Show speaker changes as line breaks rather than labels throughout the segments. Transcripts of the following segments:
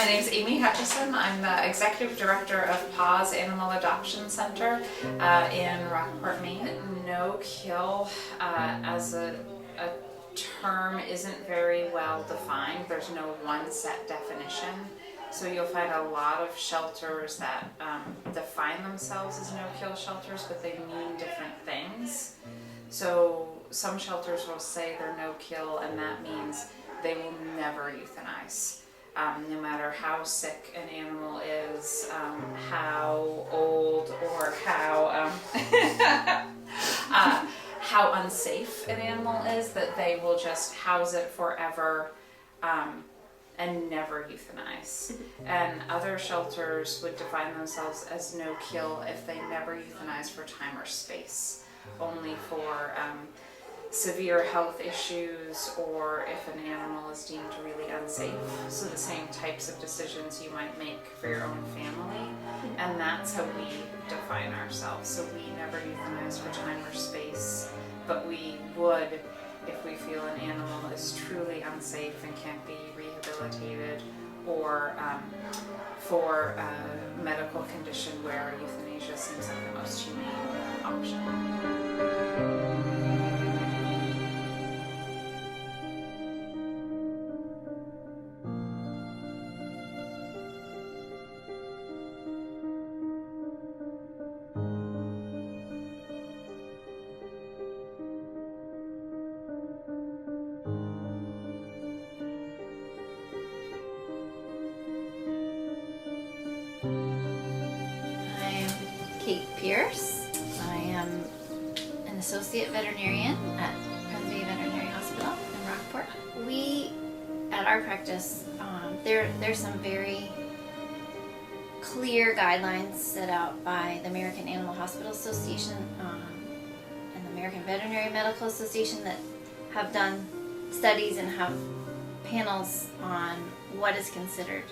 My name is Amy Hutchison. I'm the Executive Director of PAWS Animal Adoption Center in Rockport, Maine. No-kill as a term isn't very well defined. There's no one set definition. So you'll find a lot of shelters that define themselves as no-kill shelters, but they mean different things. So some shelters will say they're no-kill, and that means they will never euthanize. No matter how sick an animal is, how old, or how how unsafe an animal is, that they will just house it forever and never euthanize. And other shelters would define themselves as no-kill if they never euthanize for time or space, only for severe health issues, or if an animal is deemed really unsafe. So the same types of decisions you might make for your own family, and that's how we define ourselves. So we never euthanize for time or space, but we would if we feel an animal is truly unsafe and can't be rehabilitated, or for a medical condition where euthanasia seems like the most humane option.
Pierce. I am an associate veterinarian at Brynne Veterinary Hospital in Rockport. We, at our practice, there's some very clear guidelines set out by the American Animal Hospital Association and the American Veterinary Medical Association that have done studies and have panels on what is considered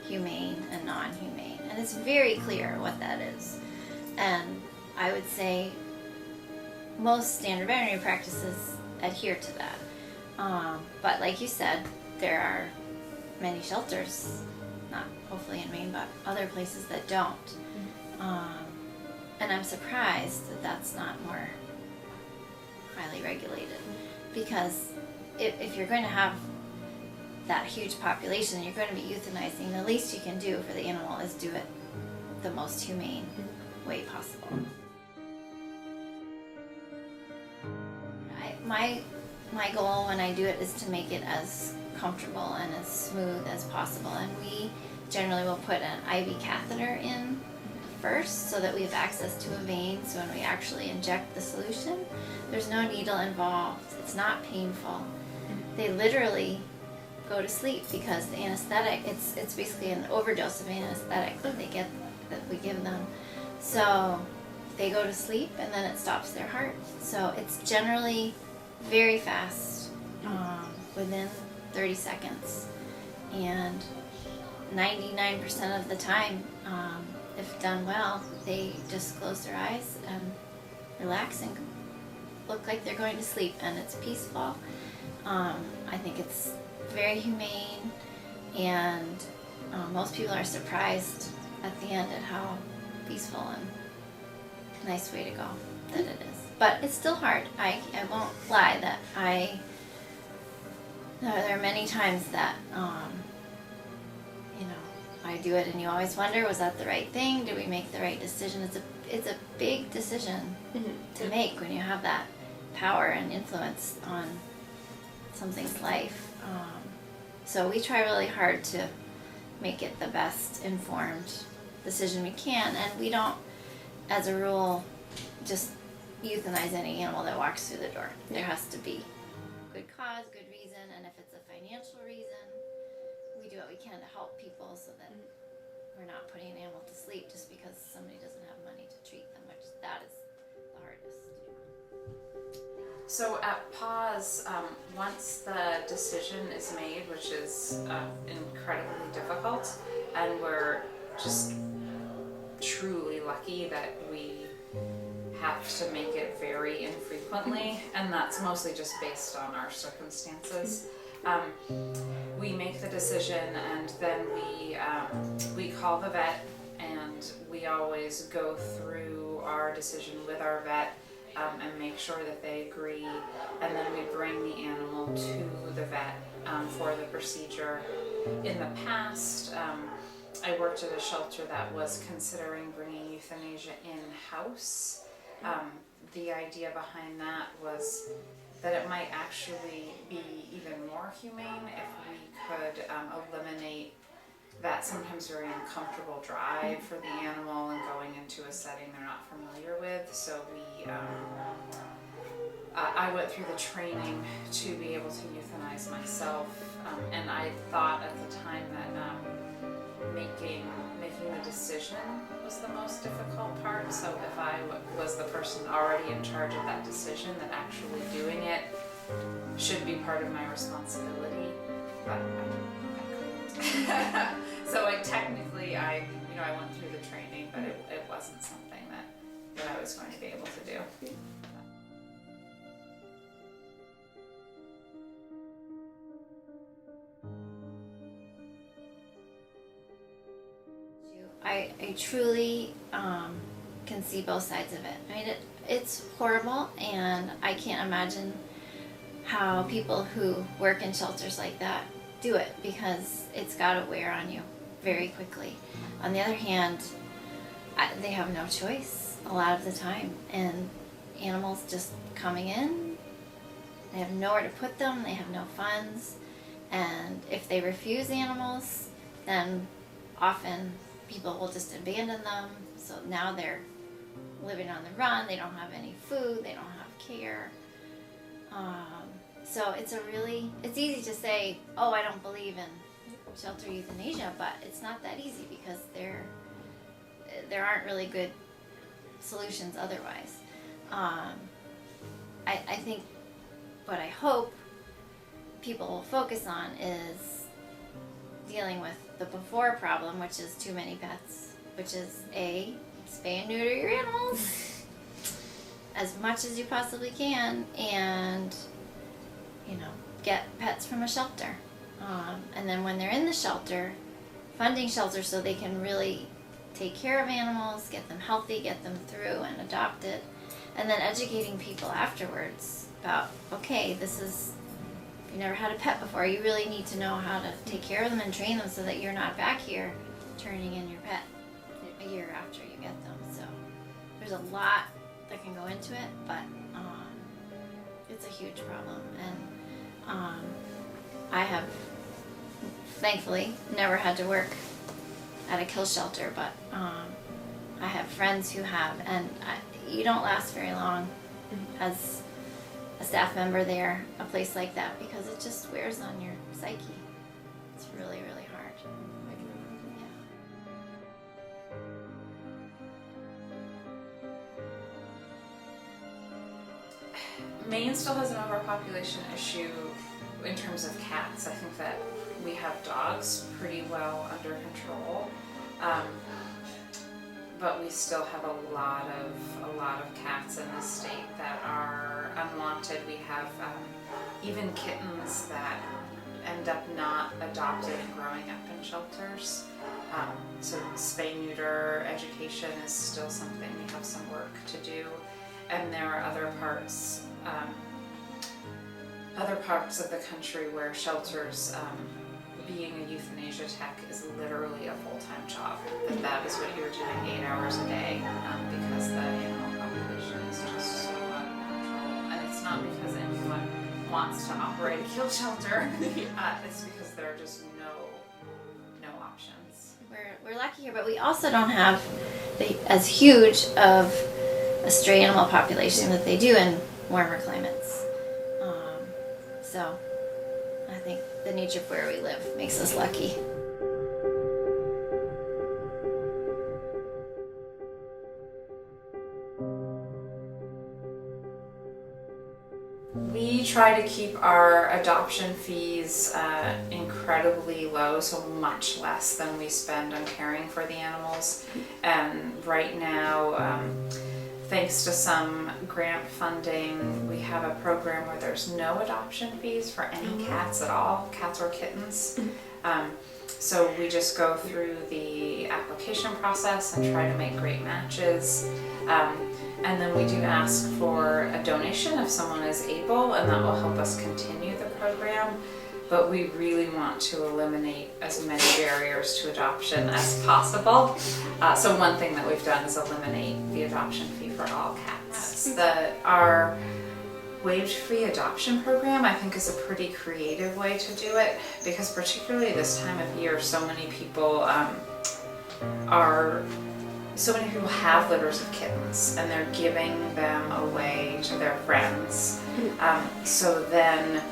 humane and non-humane. And it's very clear what that is. And I would say most standard veterinary practices adhere to that. But like you said, there are many shelters, not hopefully in Maine, but other places that don't. And I'm surprised that that's not more highly regulated. Because if you're going to have that huge population and you're going to be euthanizing, the least you can do for the animal is do it the most humane way possible. My goal when I do it is to make it as comfortable and as smooth as possible, and we generally will put an IV catheter in first so that we have access to a vein, so when we actually inject the solution, there's no needle involved. It's not painful. They literally go to sleep because the anesthetic, it's basically an overdose of anesthetic that we give them. So they go to sleep and then it stops their heart. So it's generally very fast, within 30 seconds. And 99% of the time, if done well, they just close their eyes and relax and look like they're going to sleep, and it's peaceful. I think it's very humane, and most people are surprised at the end at how peaceful and nice way to go that it is. But it's still hard. I won't lie that there are many times that I do it and you always wonder, was that the right thing? Did we make the right decision? It's a big decision to make when you have that power and influence on something's life. So we try really hard to make it the best informed decision we can, and we don't, as a rule, just euthanize any animal that walks through the door. There has to be good cause, good reason, and if it's a financial reason, we do what we can to help people so that we're not putting an animal to sleep just because somebody doesn't have money to treat them, which that is the hardest.
So at PAWS, once the decision is made, which is incredibly difficult, and we're just truly lucky that we have to make it very infrequently, and that's mostly just based on our circumstances. We make the decision, and then we call the vet, and we always go through our decision with our vet and make sure that they agree, and then we bring the animal to the vet for the procedure. In the past, I worked at a shelter that was considering bringing euthanasia in-house. The idea behind that was that it might actually be even more humane if we could eliminate that sometimes very uncomfortable drive for the animal and going into a setting they're not familiar with. So I went through the training to be able to euthanize myself, and I thought at the time that making the decision was the most difficult part. So if I was the person already in charge of that decision, that actually doing it should be part of my responsibility, but I couldn't. So I went through the training, but it wasn't something that I was going to be able to do.
I truly can see both sides of it. I mean, it's horrible, and I can't imagine how people who work in shelters like that do it, because it's got to wear on you very quickly. On the other hand, they have no choice a lot of the time, and animals just coming in, they have nowhere to put them, they have no funds, and if they refuse animals, then often people will just abandon them. So now they're living on the run, they don't have any food, they don't have care. So it's easy to say, oh, I don't believe in shelter euthanasia, but it's not that easy, because there aren't really good solutions otherwise. I think what I hope people will focus on is dealing with the before problem, which is too many pets, which is spay and neuter your animals as much as you possibly can, and get pets from a shelter. And then when they're in the shelter, funding shelters so they can really take care of animals, get them healthy, get them through and adopted, and then educating people afterwards about, okay, if you never had a pet before, you really need to know how to take care of them and train them so that you're not back here turning in your pet a year after you get them. So there's a lot that can go into it, but it's a huge problem. And I have thankfully never had to work at a kill shelter, but I have friends who have, and you don't last very long as a staff member there, a place like that, because it just wears on your psyche. It's really, really hard.
Yeah. Maine still has an overpopulation issue in terms of cats. I think that we have dogs pretty well under control, but we still have a lot of cats in the state that are unwanted. We have even kittens that end up not adopted and growing up in shelters. So spay neuter education is still something we have some work to do, and there are other parts of the country where shelters, being a euthanasia tech is literally a full-time job. That is what you're doing 8 hours a day, because the animal population is just so out of control. And it's not because anyone wants to operate a kill shelter. It's because there are just no options.
We're lucky here, but we also don't have as huge of a stray animal population that they do in warmer climates. So I think the nature of where we live makes us lucky.
We try to keep our adoption fees incredibly low, so much less than we spend on caring for the animals. And right now, thanks to some grant funding, we have a program where there's no adoption fees for any cats at all, cats or kittens. So we just go through the application process and try to make great matches. And then we do ask for a donation if someone is able, and that will help us continue the program. But we really want to eliminate as many barriers to adoption as possible. So one thing that we've done is eliminate the adoption fee for all cats. Our wage-free adoption program, I think, is a pretty creative way to do it, because particularly this time of year, so many people have litters of kittens and they're giving them away to their friends. So then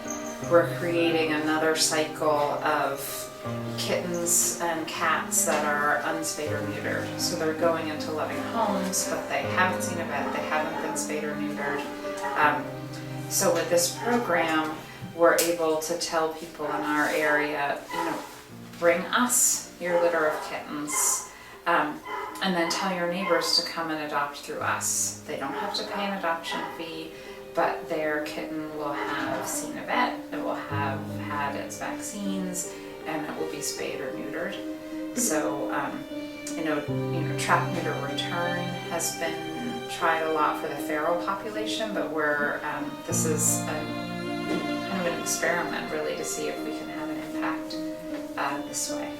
we're creating another cycle of kittens and cats that are unspayed or neutered. So they're going into loving homes, but they haven't seen a vet, they haven't been spayed or neutered. So with this program, we're able to tell people in our area, bring us your litter of kittens, and then tell your neighbors to come and adopt through us. They don't have to pay an adoption fee, but their kitten will have seen a vet, it will have had its vaccines, and it will be spayed or neutered. So, trap, neuter, return has been tried a lot for the feral population, but this is kind of an experiment really to see if we can have an impact this way.